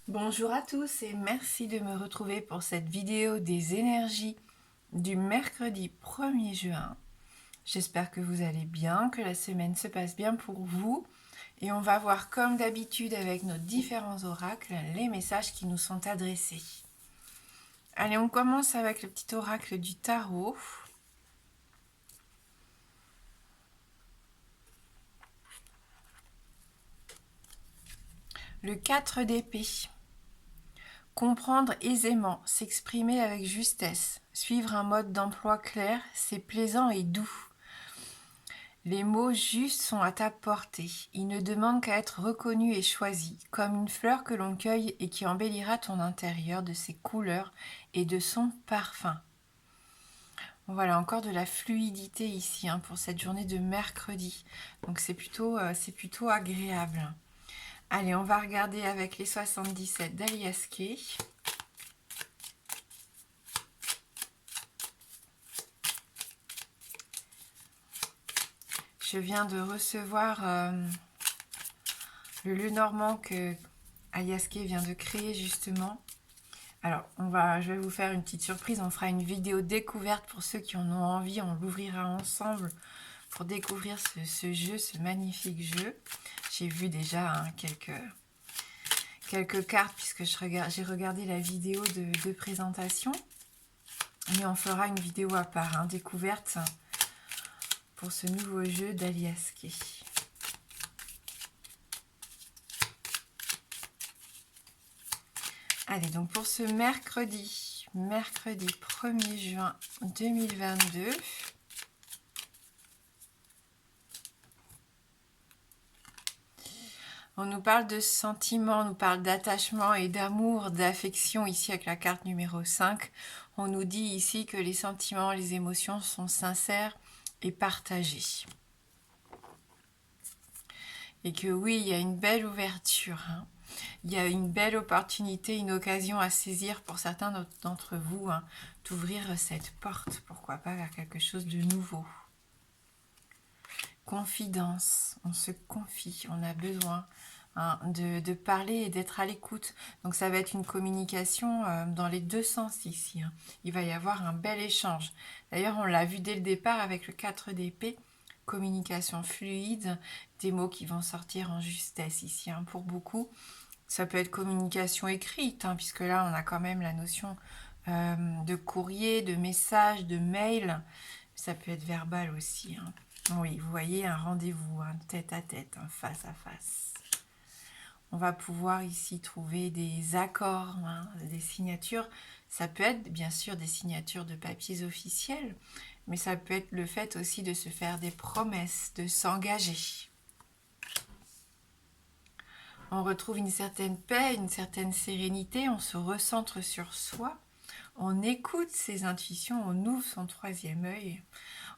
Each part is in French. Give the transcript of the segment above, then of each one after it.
Bonjour à tous et merci de me retrouver pour cette vidéo des énergies du mercredi 1er juin. J'espère que vous allez bien, que la semaine se passe bien pour vous. Et on va voir comme d'habitude avec nos différents oracles les messages qui nous sont adressés. Allez, on commence avec le petit oracle du tarot. Le 4 d'épée. Comprendre aisément, s'exprimer avec justesse, suivre un mode d'emploi clair, c'est plaisant et doux. Les mots justes sont à ta portée. Ils ne demandent qu'à être reconnus et choisis, comme une fleur que l'on cueille et qui embellira ton intérieur de ses couleurs et de son parfum. Voilà, encore de la fluidité ici pour cette journée de mercredi. Donc c'est plutôt agréable. Allez, on va regarder avec les 77 d'Alias Kay. Je viens de recevoir le Lenormand que Alias Kay vient de créer justement. Alors, je vais vous faire une petite surprise. On fera une vidéo découverte pour ceux qui en ont envie. On l'ouvrira ensemble pour découvrir ce jeu, ce magnifique jeu. J'ai vu déjà quelques cartes puisque j'ai regardé la vidéo de présentation. Mais on fera une vidéo à part, découverte pour ce nouveau jeu d'Alias Kay. Allez, donc pour ce mercredi 1er juin 2022, on nous parle de sentiments, on nous parle d'attachement et d'amour, d'affection ici avec la carte numéro 5. On nous dit ici que les sentiments, les émotions sont sincères et partagés. Et que oui, il y a une belle ouverture. Il y a une belle opportunité, une occasion à saisir pour certains d'entre vous d'ouvrir cette porte, pourquoi pas, vers quelque chose de nouveau. Confidence, on se confie, on a besoin de parler et d'être à l'écoute. Donc ça va être une communication dans les deux sens ici. Il va y avoir un bel échange. D'ailleurs, on l'a vu dès le départ avec le 4 d'épée, communication fluide, des mots qui vont sortir en justesse ici pour beaucoup. Ça peut être communication écrite, puisque là, on a quand même la notion de courrier, de message, de mail. Ça peut être verbal aussi. Oui, vous voyez, un rendez-vous, tête à tête, face à face. On va pouvoir ici trouver des accords, des signatures. Ça peut être bien sûr des signatures de papiers officiels, mais ça peut être le fait aussi de se faire des promesses, de s'engager. On retrouve une certaine paix, une certaine sérénité, on se recentre sur soi, on écoute ses intuitions, on ouvre son troisième œil.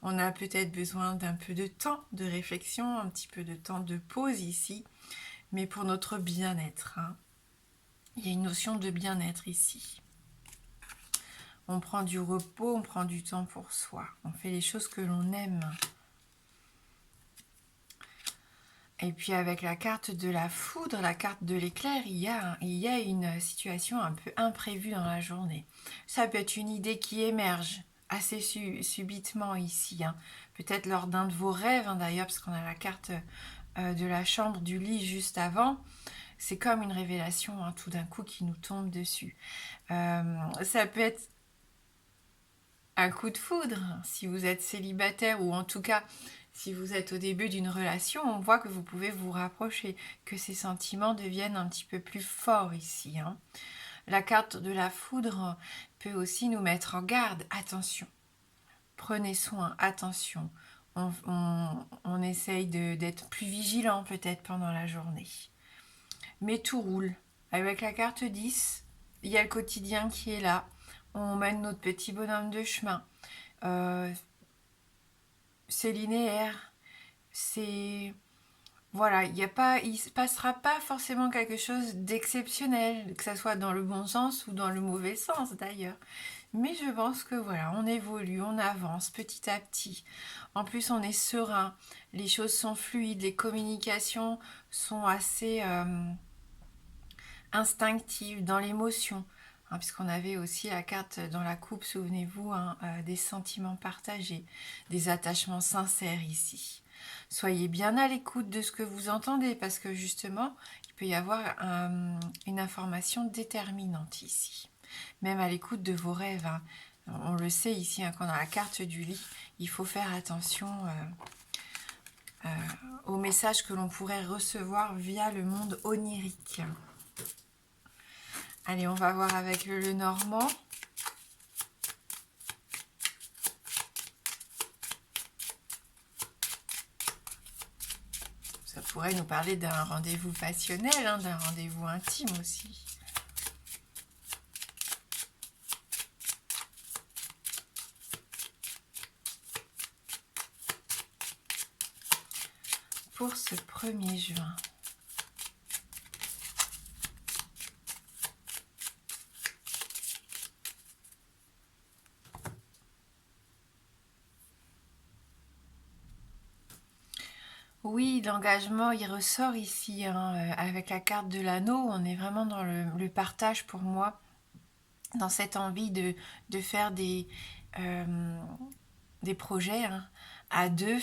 On a peut-être besoin d'un peu de temps de réflexion, un petit peu de temps de pause ici, mais pour notre bien-être. Il y a une notion de bien-être ici. On prend du repos, on prend du temps pour soi, on fait les choses que l'on aime. Et puis avec la carte de la foudre, la carte de l'éclair, il y a une situation un peu imprévue dans la journée. Ça peut être une idée qui émerge assez subitement ici. Peut-être lors d'un de vos rêves d'ailleurs, parce qu'on a la carte de la chambre, du lit juste avant. C'est comme une révélation tout d'un coup qui nous tombe dessus. Ça peut être un coup de foudre si vous êtes célibataire ou en tout cas si vous êtes au début d'une relation, on voit que vous pouvez vous rapprocher, que ces sentiments deviennent un petit peu plus forts ici. La carte de la foudre peut aussi nous mettre en garde. Attention, prenez soin, attention. On essaye d'être plus vigilant peut-être pendant la journée. Mais tout roule. Avec la carte 10, il y a le quotidien qui est là. On mène notre petit bonhomme de chemin. C'est linéaire, c'est... Voilà, il ne se passera pas forcément quelque chose d'exceptionnel, que ça soit dans le bon sens ou dans le mauvais sens d'ailleurs. Mais je pense que voilà, on évolue, on avance petit à petit. En plus, on est serein, les choses sont fluides, les communications sont instinctive, dans l'émotion. Hein, puisqu'on avait aussi la carte dans la coupe, souvenez-vous, hein, des sentiments partagés, des attachements sincères ici. Soyez bien à l'écoute de ce que vous entendez, parce que justement, il peut y avoir une information déterminante ici. Même à l'écoute de vos rêves. Hein. On le sait ici, hein, quand on a la carte du lit, il faut faire attention aux messages que l'on pourrait recevoir via le monde onirique. Allez, on va voir avec le Normand. Ça pourrait nous parler d'un rendez-vous passionnel, hein, d'un rendez-vous intime aussi. Pour ce 1er juin. Oui, l'engagement, il ressort ici, hein, avec la carte de l'anneau. On est vraiment dans le partage pour moi, dans cette envie de faire des projets, hein, à deux,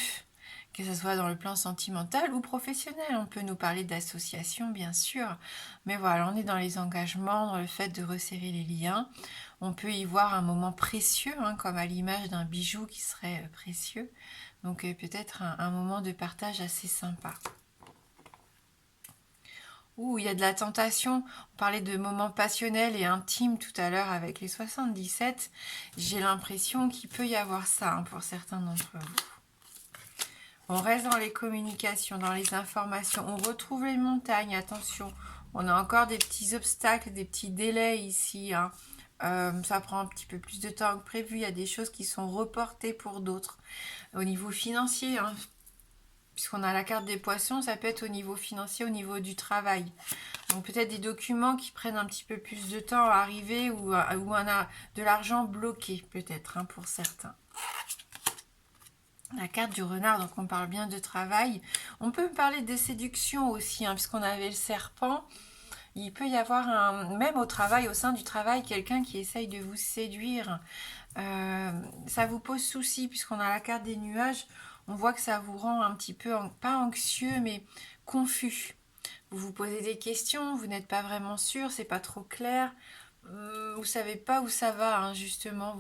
que ce soit dans le plan sentimental ou professionnel. On peut nous parler d'association, bien sûr, mais voilà, on est dans les engagements, dans le fait de resserrer les liens. On peut y voir un moment précieux, hein, comme à l'image d'un bijou qui serait précieux. Donc peut-être un moment de partage assez sympa. Ouh, il y a de la tentation. On parlait de moments passionnels et intimes tout à l'heure avec les 77. J'ai l'impression qu'il peut y avoir ça, hein, pour certains d'entre vous. On reste dans les communications, dans les informations. On retrouve les montagnes, attention. On a encore des petits obstacles, des petits délais ici, hein. Ça prend un petit peu plus de temps que prévu. Il y a des choses qui sont reportées pour d'autres. Au niveau financier, hein, puisqu'on a la carte des poissons, ça peut être au niveau financier, au niveau du travail. Donc peut-être des documents qui prennent un petit peu plus de temps à arriver ou on a de l'argent bloqué peut-être, hein, pour certains. La carte du renard, donc on parle bien de travail. On peut parler de séduction aussi, hein, puisqu'on avait le serpent. Il peut y avoir, même au travail, au sein du travail, quelqu'un qui essaye de vous séduire. Ça vous pose souci, puisqu'on a la carte des nuages. On voit que ça vous rend un petit peu, pas anxieux, mais confus. Vous vous posez des questions, vous n'êtes pas vraiment sûr, c'est pas trop clair. Vous savez pas où ça va, hein, justement.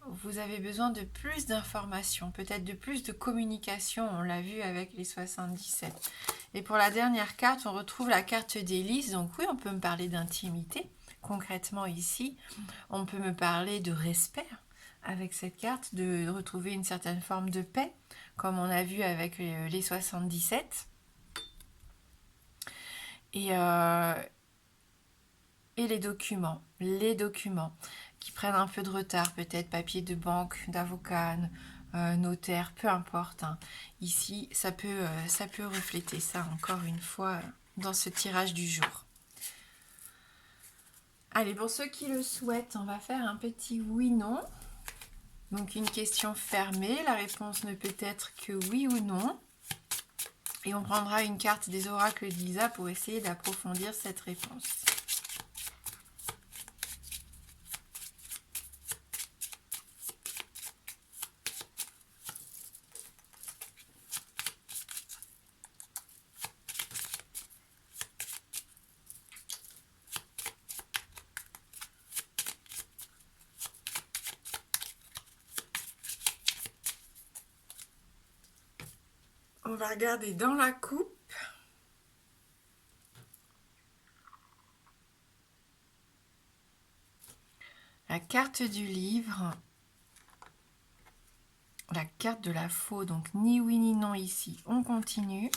Vous avez besoin de plus d'informations, peut-être de plus de communication, on l'a vu avec les 77. Et pour la dernière carte, on retrouve la carte d'Hélice. Donc oui, on peut me parler d'intimité. Concrètement ici, on peut me parler de respect avec cette carte, de retrouver une certaine forme de paix, comme on a vu avec les 77. Et les documents qui prennent un peu de retard, peut-être papier de banque, d'avocat, notaire, peu importe, hein. Ici, ça peut refléter ça encore une fois dans ce tirage du jour. Allez, pour ceux qui le souhaitent, on va faire un petit oui-non. Donc une question fermée, la réponse ne peut être que oui ou non. Et on prendra une carte des oracles d'Isa pour essayer d'approfondir cette réponse. On va regarder dans la coupe. La carte du livre. La carte de la faux, donc ni oui ni non ici. On continue.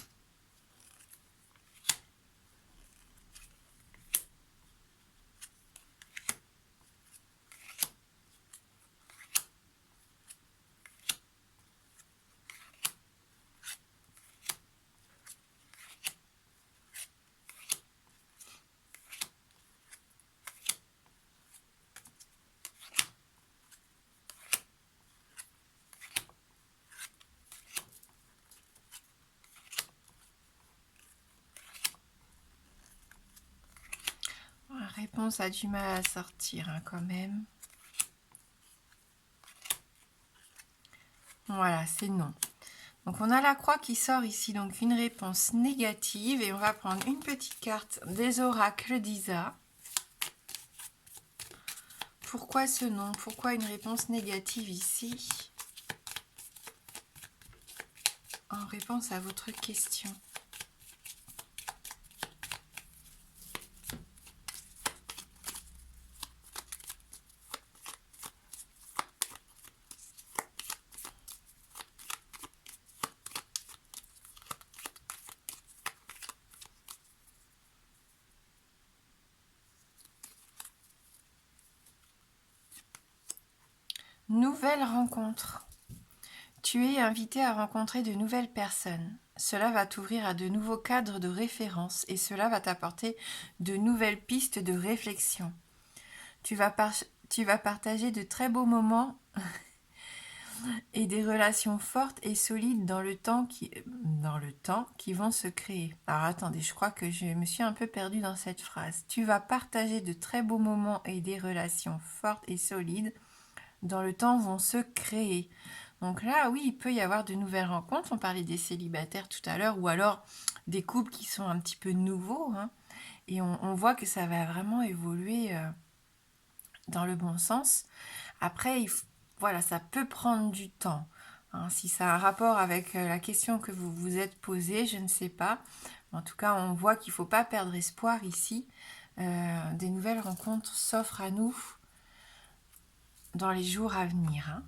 réponse a du mal à sortir hein, quand même. Voilà, c'est non. Donc on a la croix qui sort ici, donc une réponse négative. Et on va prendre une petite carte des oracles d'Isa. Pourquoi ce non? Pourquoi une réponse négative ici? En réponse à votre question. Nouvelle rencontre. Tu es invité à rencontrer de nouvelles personnes. Cela va t'ouvrir à de nouveaux cadres de référence et cela va t'apporter de nouvelles pistes de réflexion. Tu vas partager de très beaux moments et des relations fortes et solides dans le temps qui vont se créer. Alors attendez, je crois que je me suis un peu perdue dans cette phrase. Tu vas partager de très beaux moments et des relations fortes et solides dans le temps vont se créer. Donc là, oui, il peut y avoir de nouvelles rencontres. On parlait des célibataires tout à l'heure, ou alors des couples qui sont un petit peu nouveaux. Hein, et on voit que ça va vraiment évoluer dans le bon sens. Après, voilà, ça peut prendre du temps. Hein, si ça a un rapport avec la question que vous vous êtes posée, je ne sais pas. En tout cas, on voit qu'il ne faut pas perdre espoir ici. Des nouvelles rencontres s'offrent à nous dans les jours à venir. Hein.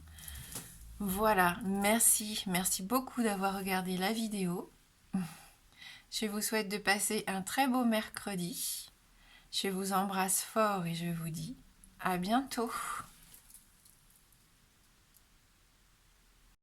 Voilà, merci beaucoup d'avoir regardé la vidéo. Je vous souhaite de passer un très beau mercredi. Je vous embrasse fort et je vous dis à bientôt.